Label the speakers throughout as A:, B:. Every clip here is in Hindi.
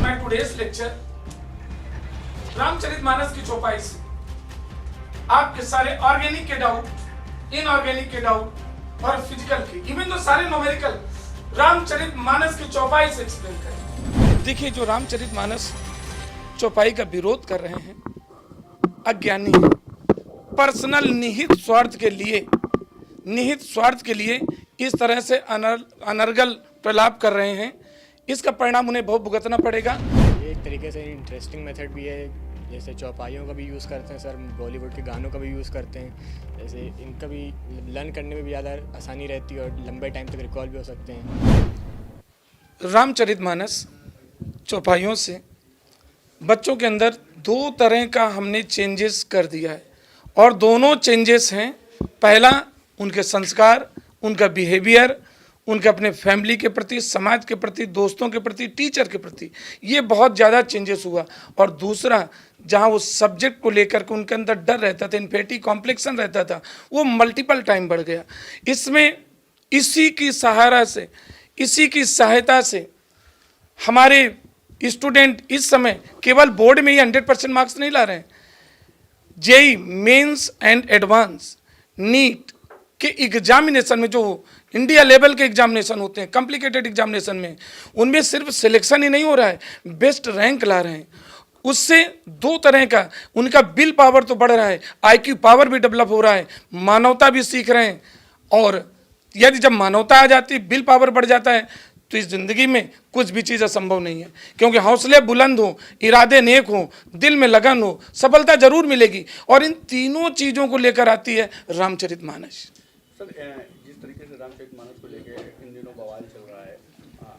A: my today's lecture रामचरितमानस की चौपाई से आपके सारे ऑर्गेनिक के डाउट, इनऑर्गेनिक के डाउट और फिजिकल के, इवन तो सारे न्यूमेरिकल रामचरितमानस की चौपाई से एक्सप्लेन करें। देखिए, जो रामचरितमानस चौपाई का विरोध कर रहे हैं अज्ञानी है। पर्सनल निहित स्वार्थ के लिए इस तरह से अनर्गल प्रलाप कर रहे हैं। इसका परिणाम उन्हें बहुत भुगतना पड़ेगा।
B: ये एक तरीके से इंटरेस्टिंग मेथड भी है, जैसे चौपाइयों का भी यूज़ करते हैं सर, बॉलीवुड के गानों का भी यूज़ करते हैं। जैसे इनका भी लर्न करने में भी ज़्यादा आसानी रहती है और लंबे टाइम तक रिकॉल भी हो सकते हैं।
A: रामचरितमानस चौपाइयों से बच्चों के अंदर दो तरह का हमने चेंजेस कर दिया है, और दोनों चेंजेस हैं, पहला उनके संस्कार, उनका बिहेवियर, उनके अपने फैमिली के प्रति, समाज के प्रति, दोस्तों के प्रति, टीचर के प्रति, ये बहुत ज़्यादा चेंजेस हुआ। और दूसरा, जहाँ वो सब्जेक्ट को लेकर के उनके अंदर डर रहता था, इन्फेरिटी कॉम्प्लेक्सन रहता था, वो मल्टीपल टाइम बढ़ गया। इसमें इसी की सहायता से हमारे स्टूडेंट इस समय केवल बोर्ड में ही 100% मार्क्स नहीं ला रहे हैं, JEE mains and advance NEET के एग्जामिनेशन में, जो इंडिया लेवल के एग्जामिनेशन होते हैं, कॉम्प्लिकेटेड एग्जामिनेशन में, उनमें सिर्फ सिलेक्शन ही नहीं हो रहा है, बेस्ट रैंक ला रहे हैं। उससे दो तरह का उनका विल पावर तो बढ़ रहा है, आईक्यू पावर भी डेवलप हो रहा है, मानवता भी सीख रहे हैं। और यदि जब मानवता आ जाती है, विल पावर बढ़ जाता है, तो इस ज़िंदगी में कुछ भी चीज़ असंभव नहीं है, क्योंकि हौसले बुलंद हो, इरादे नेक हो, दिल में लगन हो, सफलता जरूर मिलेगी। और इन तीनों चीज़ों को लेकर आती है रामचरितमानस।
C: सर, जिस तरीके से रामचरितमानस को लेके इन दिनों बवाल चल रहा है,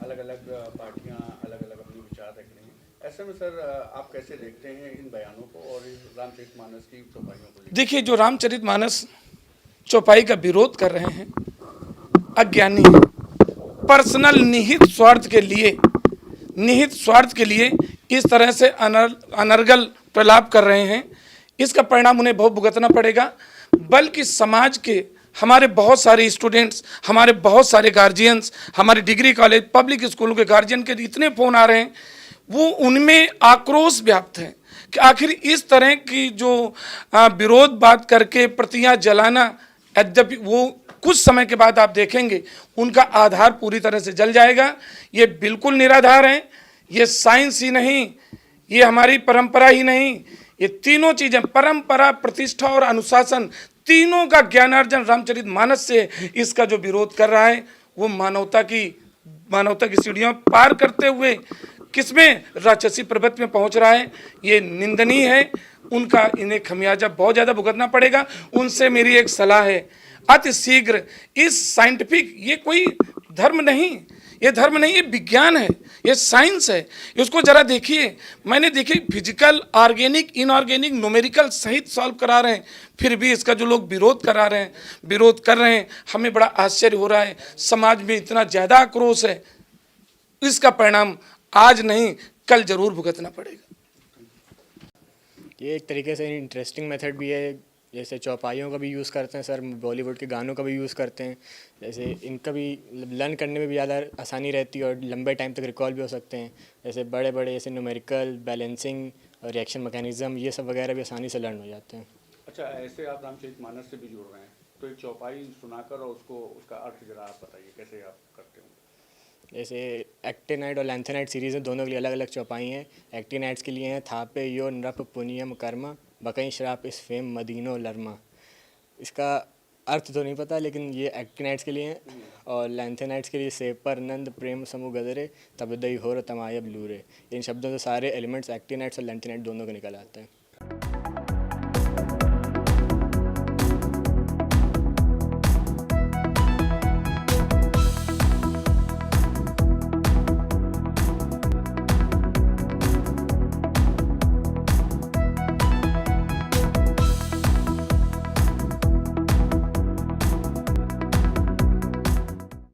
C: अलग अलग पार्टियां अलग अलग अपने विचार रख रही हैं, ऐसे में सर आप कैसे देखते हैं इन बयानों को और इस रामचरितमानस की चौपाइयों को?
A: देखिए, जो रामचरितमानस चौपाई का विरोध कर रहे हैं अज्ञानी है। पर्सनल निहित स्वार्थ के लिए इस तरह से अनर्गल प्रलाप कर रहे हैं। इसका परिणाम उन्हें बहुत भुगतना पड़ेगा। बल्कि समाज के हमारे बहुत सारे स्टूडेंट्स, हमारे बहुत सारे गार्जियंस, हमारे डिग्री कॉलेज, पब्लिक स्कूलों के गार्जियन के इतने फ़ोन आ रहे हैं, वो उनमें आक्रोश व्याप्त है कि आखिर इस तरह की जो विरोध बात करके प्रतियां जलाना, यद्यपि वो कुछ समय के बाद आप देखेंगे उनका आधार पूरी तरह से जल जाएगा। ये बिल्कुल निराधार हैं, ये साइंस ही नहीं, ये हमारी परंपरा ही नहीं, ये तीनों चीज़ें, परंपरा, प्रतिष्ठा और अनुशासन, तीनों का ज्ञानार्जन रामचरितमानस से इसका जो विरोध कर रहा है, वो मानवता की सीढ़ियों पार करते हुए किसमें राक्षसी प्रवृत्ति में पहुंच रहा है। ये निंदनीय है। इन्हें खमियाजा बहुत ज़्यादा भुगतना पड़ेगा। उनसे मेरी एक सलाह है, अति शीघ्र इस साइंटिफिक, ये कोई धर्म नहीं, ये विज्ञान है, ये साइंस है, इसको जरा देखिए। मैंने देखिए, फिजिकल, ऑर्गेनिक, इनऑर्गेनिक, न्यूमेरिकल सहित सॉल्व करा रहे हैं, फिर भी इसका जो लोग विरोध कर रहे हैं, हमें बड़ा आश्चर्य हो रहा है। समाज में इतना ज़्यादा आक्रोश है, इसका परिणाम आज नहीं कल जरूर भुगतना पड़ेगा।
B: ये एक तरीके से इंटरेस्टिंग मेथड भी है, जैसे चौपाइयों का भी यूज़ करते हैं सर, बॉलीवुड के गानों का भी यूज़ करते हैं। जैसे इनका भी लर्न करने में भी ज़्यादा आसानी रहती है और लंबे टाइम तक रिकॉल भी हो सकते हैं। जैसे बड़े जैसे न्यूमेरिकल, बैलेंसिंग और रिएक्शन मैकेनिज्म, ये सब वगैरह भी आसानी से लर्न हो जाते हैं।
C: अच्छा, ऐसे आप रामचरितमानस से भी जुड़ रहे हैं, तो एक चौपाई सुनाकर और उसका अर्थ जरा आप बताइए, कैसे आप करते हो?
B: जैसे एक्टिनाइट और लैंथेनाइट सीरीज़ में दोनों के लिए अलग अलग चौपाई हैं। एक्टिनाइट्स के लिए हैं थापे यो नृप पुनियम कर्मा बकई श्राप इस फेम मदीनो लरमा। इसका अर्थ तो नहीं पता, लेकिन ये एक्टिनाइट्स के लिए हैं। और लैंथेनाइट्स के लिए सेपर नंद प्रेम समूह गदरे तबदई हो तमायब लूरे। इन शब्दों से सारे एलिमेंट्स एक्टिनाइट्स और लैंथेनाइट दोनों के निकल आते हैं।